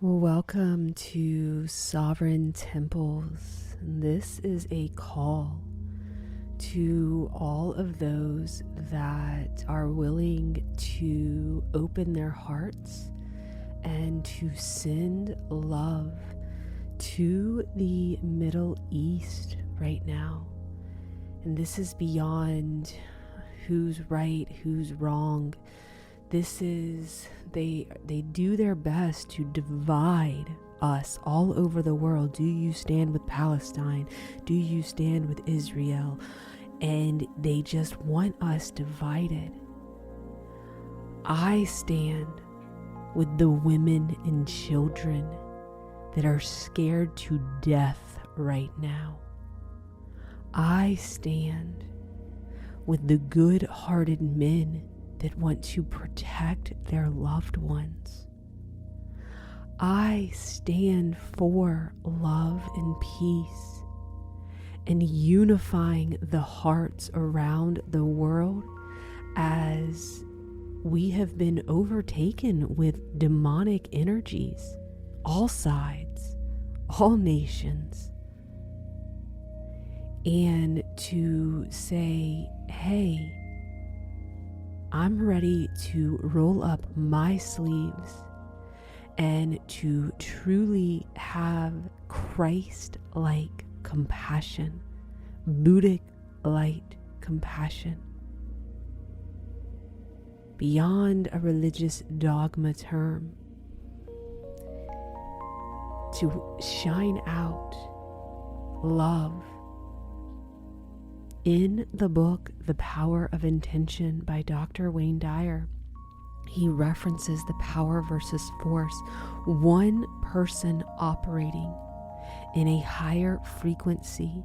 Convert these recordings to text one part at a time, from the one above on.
Welcome to Sovereign Temples. This is a call to all of those that are willing to open their hearts and to send love to the Middle East right now. And this is beyond who's right, who's wrong. This is, they do their best to divide us all over the world. Do you stand with Palestine? Do you stand with Israel? And they just want us divided. I stand with the women and children that are scared to death right now. I stand with the good-hearted men that want to protect their loved ones. I stand for love and peace and unifying the hearts around the world as we have been overtaken with demonic energies, all sides, all nations. And to say, hey, I'm ready to roll up my sleeves and to truly have Christ-like compassion, Buddhic-like compassion, beyond a religious dogma term, to shine out love. In the book, The Power of Intention by Dr. Wayne Dyer, he references the power versus force. One person operating in a higher frequency,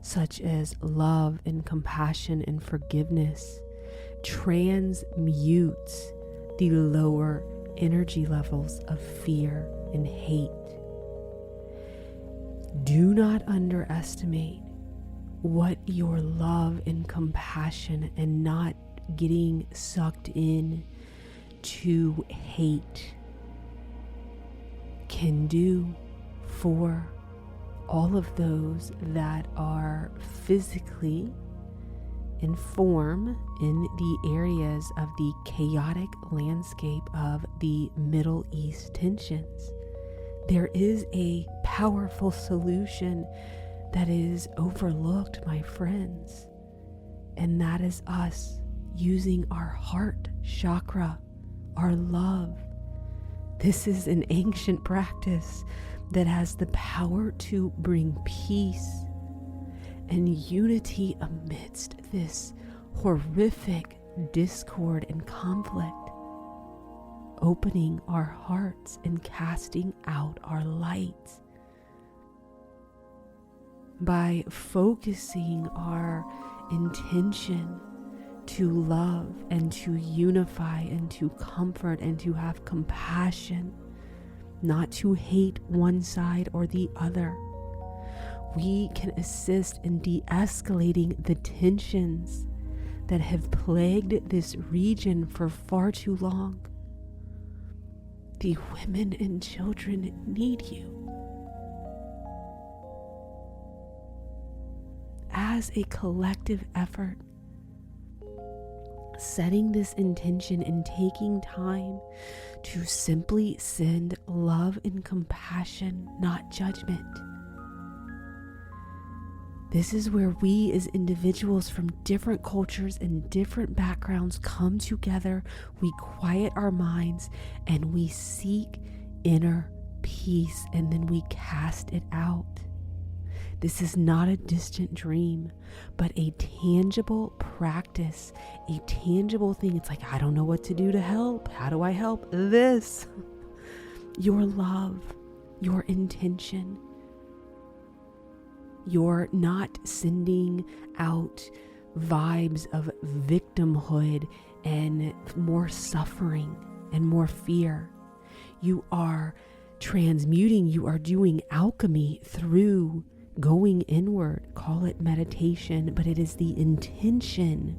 such as love and compassion and forgiveness, transmutes the lower energy levels of fear and hate. Do not underestimate what your love and compassion and not getting sucked in to hate can do for all of those that are physically in form in the areas of the chaotic landscape of the Middle East tensions. There is a powerful solution that is overlooked, my friends, and that is us using our heart chakra, our love. This is an ancient practice that has the power to bring peace and unity amidst this horrific discord and conflict, opening our hearts and casting out our light. By focusing our intention to love and to unify and to comfort and to have compassion, not to hate one side or the other, we can assist in de-escalating the tensions that have plagued this region for far too long. The women and children need you. As a collective effort, setting this intention and taking time to simply send love and compassion, not judgment. This is where we as individuals from different cultures and different backgrounds come together, we quiet our minds, and we seek inner peace, and then we cast it out. This is not a distant dream, but a tangible practice, a tangible thing. It's like, I don't know what to do to help. How do I help? This. Your love, your intention. You're not sending out vibes of victimhood and more suffering and more fear. You are transmuting, you are doing alchemy through going inward. Call it meditation, but it is the intention.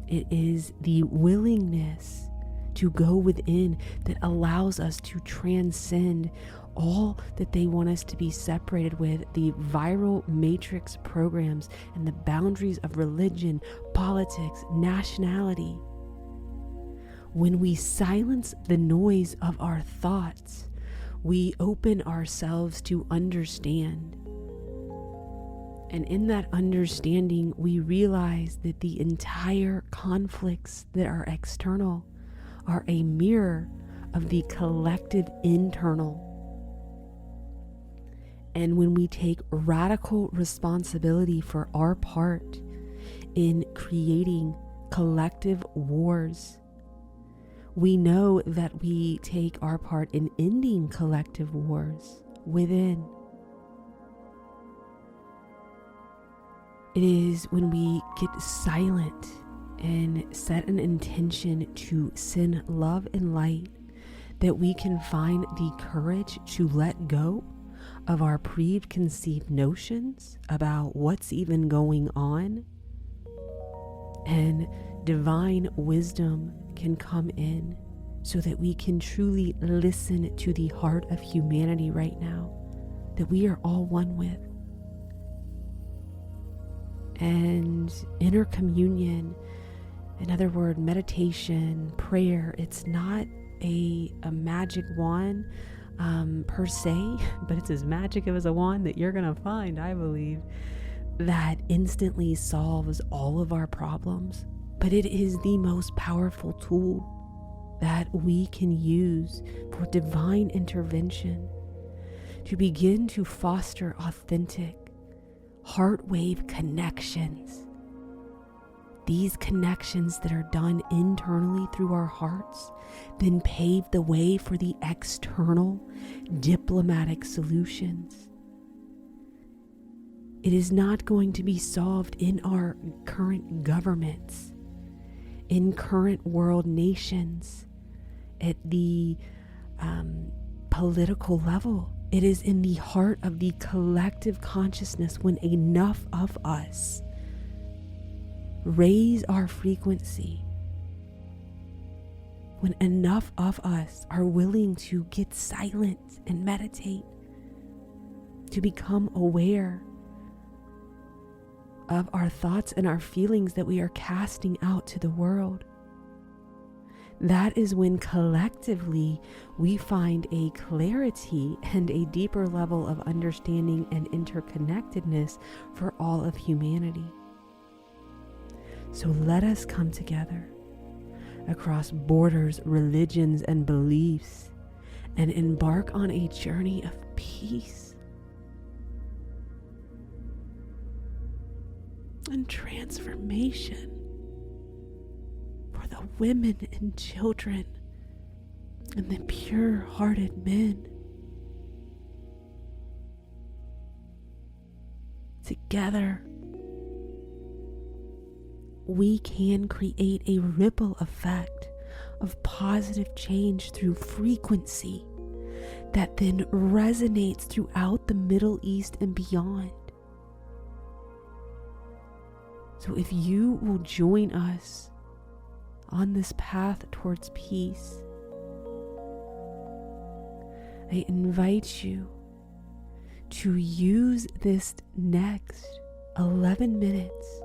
It is the willingness to go within, that allows us to transcend all that they want us to be separated with, the viral matrix programs and the boundaries of religion, politics, nationality. When we silence the noise of our thoughts, we open ourselves to understand. And in that understanding, we realize that the entire conflicts that are external are a mirror of the collective internal. And when we take radical responsibility for our part in creating collective wars, we know that we take our part in ending collective wars within. It is when we get silent and set an intention to send love and light that we can find the courage to let go of our preconceived notions about what's even going on, and divine wisdom can come in so that we can truly listen to the heart of humanity right now, that we are all one with. And inner communion, in other words, meditation, prayer, it's not a magic wand per se, but it's as magic as a wand that you're going to find, I believe, that instantly solves all of our problems. But it is the most powerful tool that we can use for divine intervention to begin to foster authentic heart wave connections. These connections that are done internally through our hearts then pave the way for the external diplomatic solutions. It is not going to be solved in our current governments, in current world nations, at the political level. It is in the heart of the collective consciousness when enough of us raise our frequency, when enough of us are willing to get silent and meditate, to become aware of our thoughts and our feelings that we are casting out to the world. That is when collectively we find a clarity and a deeper level of understanding and interconnectedness for all of humanity. So let us come together across borders, religions, and beliefs and embark on a journey of peace and transformation for the women and children and the pure-hearted men. Together, we can create a ripple effect of positive change through frequency that then resonates throughout the Middle East and beyond. So if you will join us on this path towards peace, I invite you to use this next 11 minutes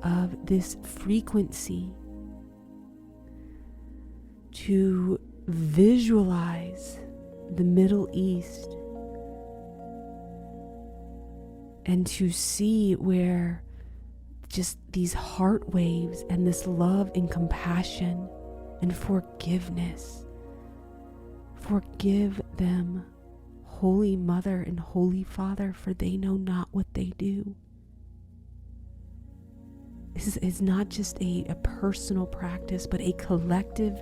of this frequency to visualize the Middle East and to see where just these heart waves and this love and compassion and forgiveness. Forgive them, Holy Mother and Holy Father, for they know not what they do. This is not just a personal practice, but a collective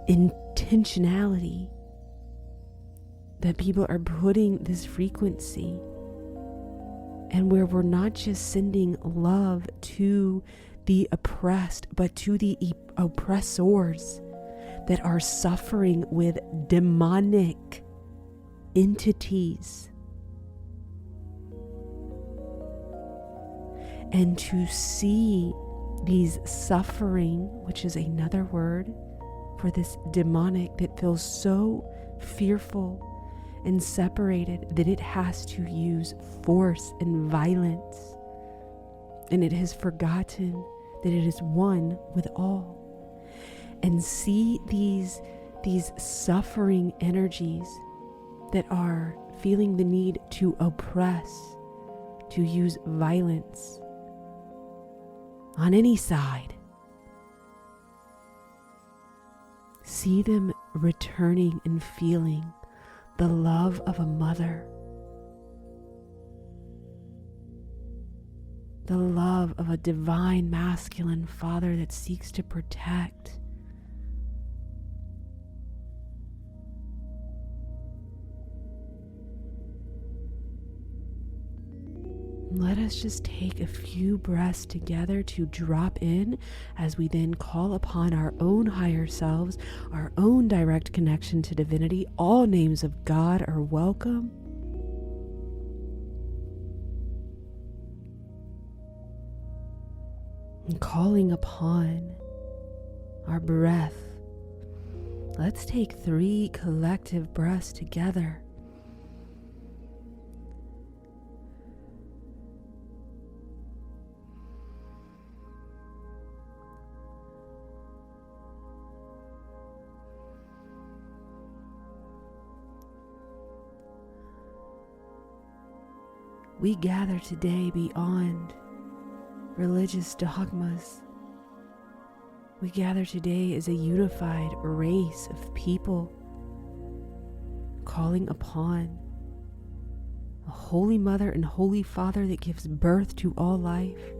intentionality that people are putting this frequency, and where we're not just sending love to the oppressed, but to the oppressors that are suffering with demonic entities. And to see these suffering, which is another word for this demonic that feels so fearful and separated that it has to use force and violence, and it has forgotten that it is one with all. And see these suffering energies that are feeling the need to oppress, to use violence on any side. See them returning and feeling the love of a mother, the love of a divine masculine father that seeks to protect. Let us just take a few breaths together to drop in as we then call upon our own higher selves, our own direct connection to divinity. All names of God are welcome. And calling upon our breath. Let's take 3 collective breaths together. We gather today beyond religious dogmas. We gather today as a unified race of people, calling upon a Holy Mother and Holy Father that gives birth to all life,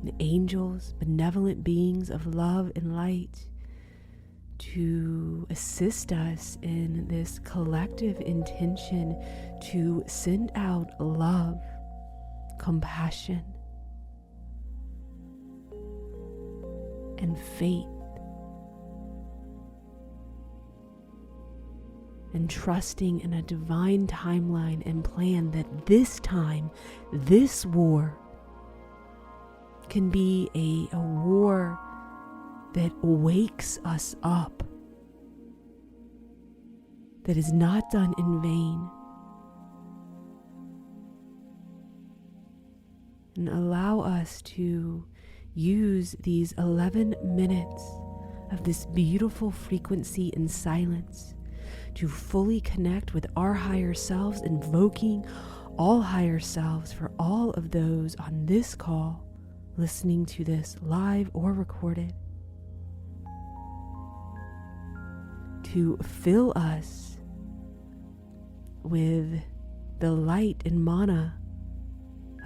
and angels, benevolent beings of love and light, to assist us in this collective intention to send out love, compassion, and faith, and trusting in a divine timeline and plan that this time, this war, can be a war that wakes us up, that is not done in vain, and allow us to use these 11 minutes of this beautiful frequency in silence to fully connect with our higher selves, invoking all higher selves for all of those on this call, listening to this live or recorded, to fill us with the light and mana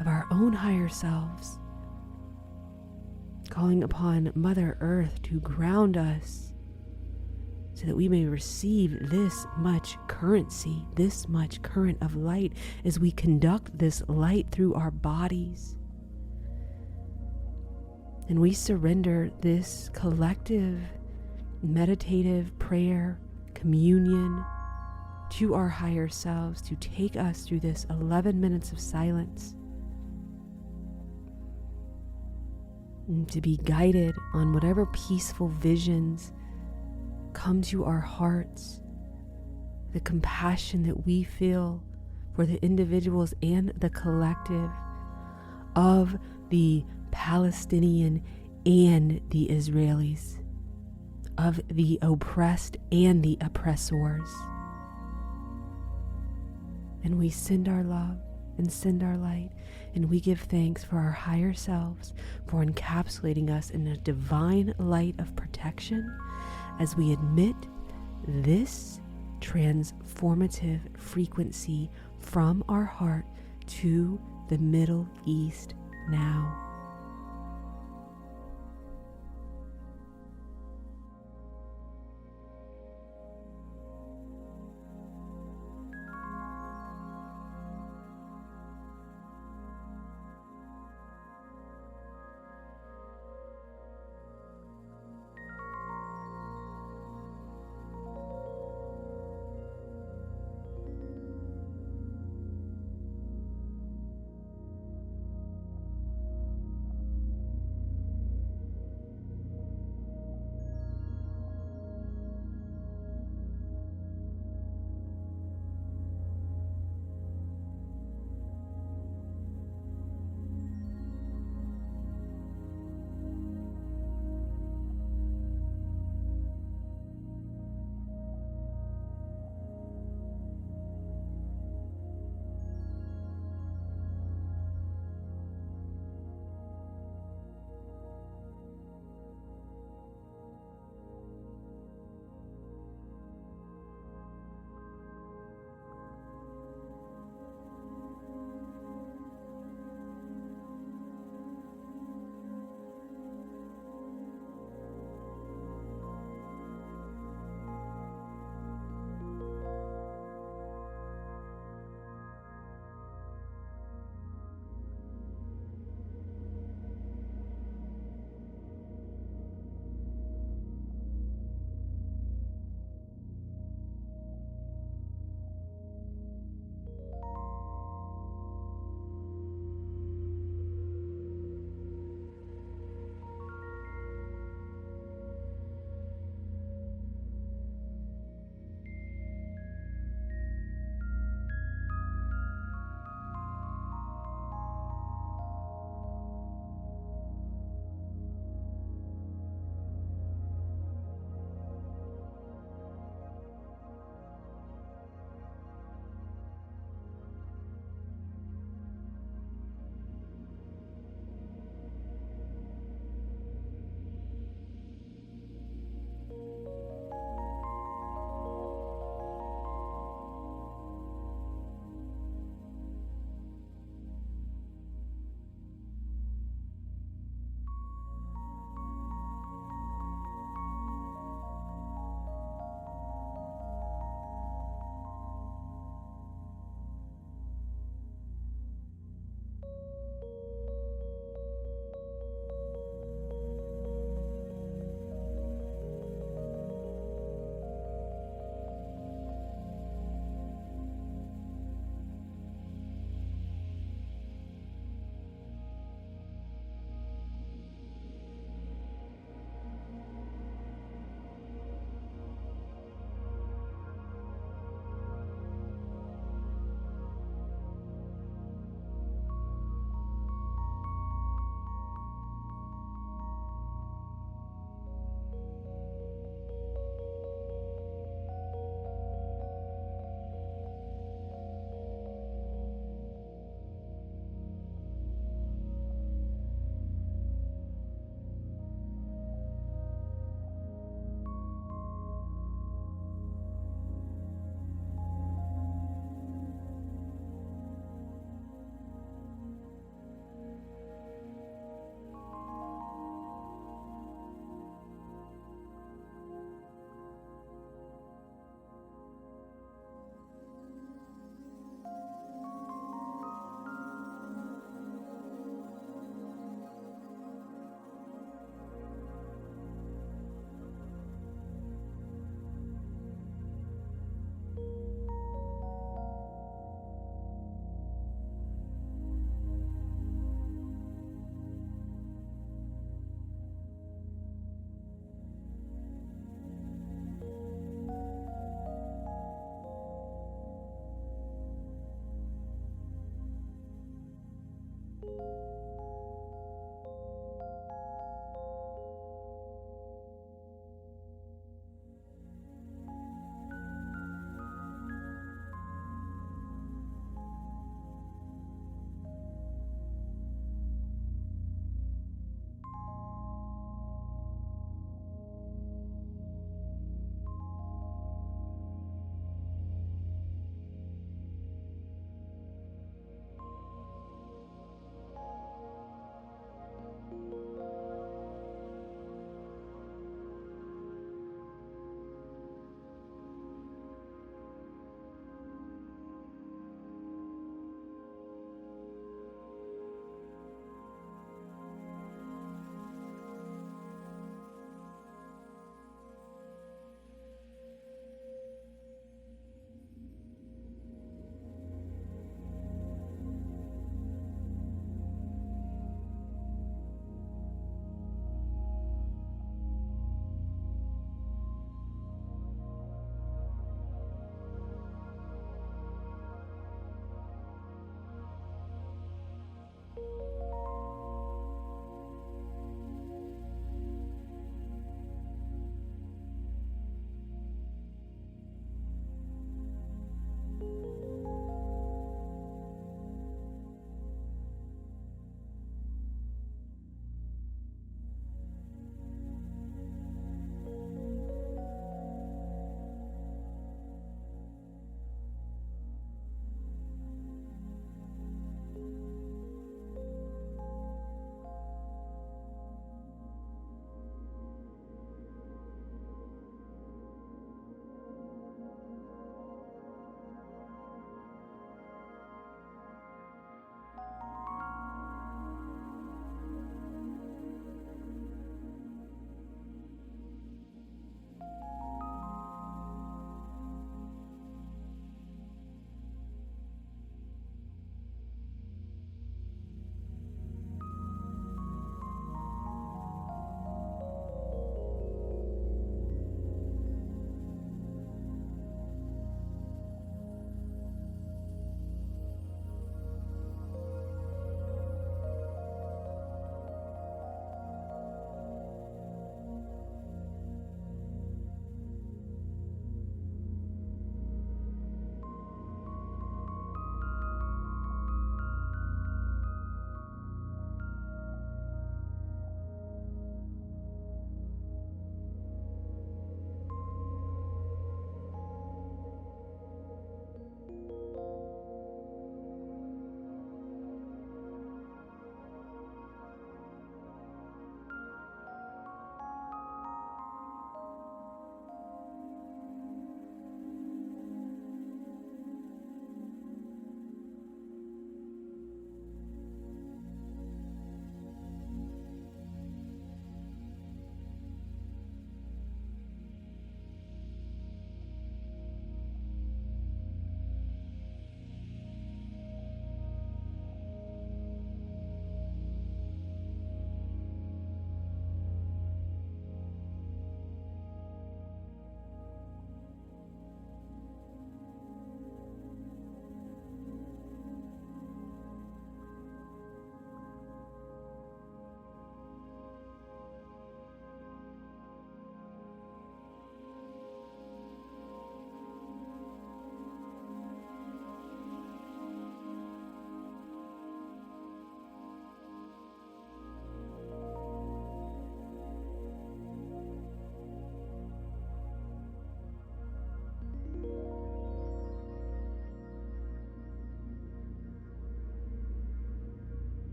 of our own higher selves, calling upon Mother Earth to ground us so that we may receive this much currency, this much current of light as we conduct this light through our bodies. And we surrender this collective meditative prayer, communion to our higher selves to take us through this 11 minutes of silence, and to be guided on whatever peaceful visions come to our hearts, the compassion that we feel for the individuals and the collective of the Palestinian and the Israelis, of the oppressed and the oppressors. And we send our love and send our light, and we give thanks for our higher selves for encapsulating us in a divine light of protection as we admit this transformative frequency from our heart to the Middle East now.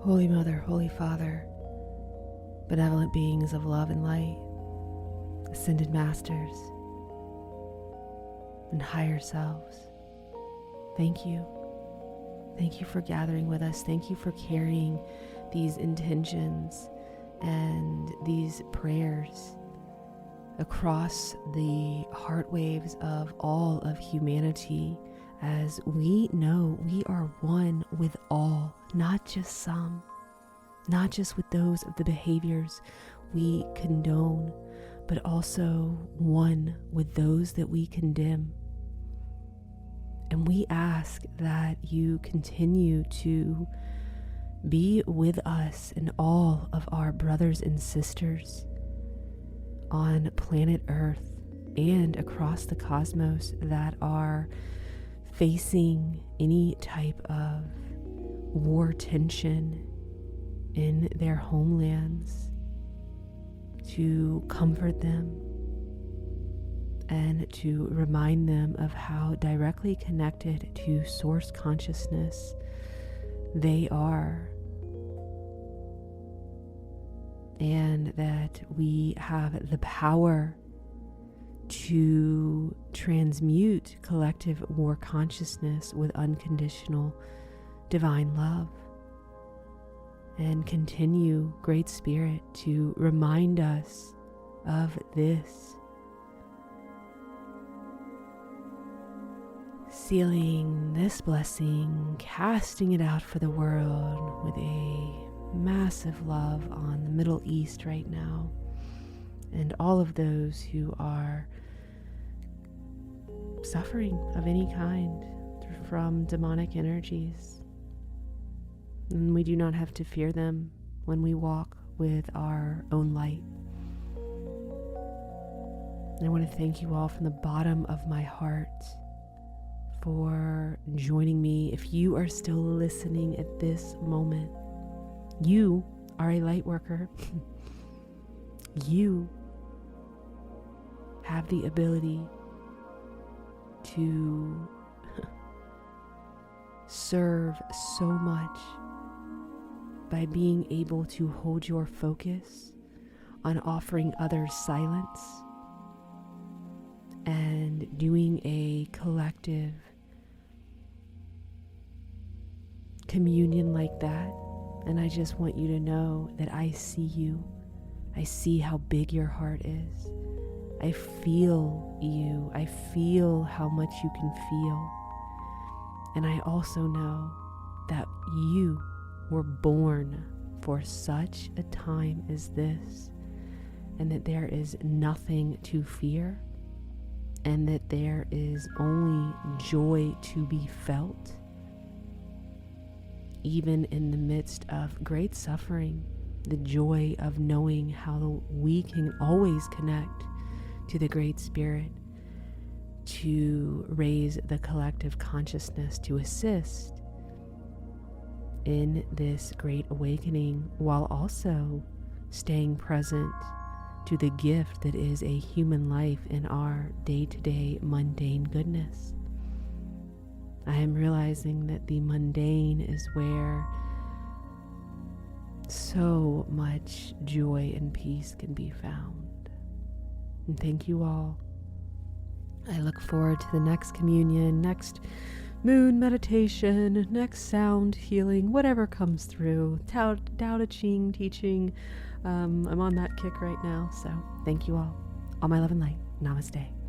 Holy Mother, Holy Father, benevolent beings of love and light, ascended masters, and higher selves, thank you. Thank you for gathering with us. Thank you for carrying these intentions and these prayers across the heart waves of all of humanity, as we know we are one with all, not just some, not just with those of the behaviors we condone, but also one with those that we condemn. And we ask that you continue to be with us and all of our brothers and sisters on planet Earth and across the cosmos that are facing any type of war tension in their homelands, to comfort them and to remind them of how directly connected to source consciousness they are, and that we have the power to transmute collective war consciousness with unconditional divine love, and continue, Great Spirit, to remind us of this. Sealing this blessing, casting it out for the world with a massive love on the Middle East right now, and all of those who are suffering of any kind from demonic energies. And we do not have to fear them when we walk with our own light. I want to thank you all from the bottom of my heart for joining me. If you are still listening at this moment, you are a light worker. You have the ability to serve so much by being able to hold your focus on offering others silence and doing a collective communion like that. And I just want you to know that I see you. I see how big your heart is. I feel you. I feel how much you can feel. And I also know that you were born for such a time as this, and that there is nothing to fear, and that there is only joy to be felt, even in the midst of great suffering. The joy of knowing how we can always connect to the Great Spirit to raise the collective consciousness, to assist in this great awakening, while also staying present to the gift that is a human life in our day-to-day mundane goodness. I am realizing that the mundane is where so much joy and peace can be found. And thank you all. I look forward to the next communion, next moon meditation, next sound healing, whatever comes through. Tao Te Ching teaching. I'm on that kick right now. So thank you all. All my love and light. Namaste.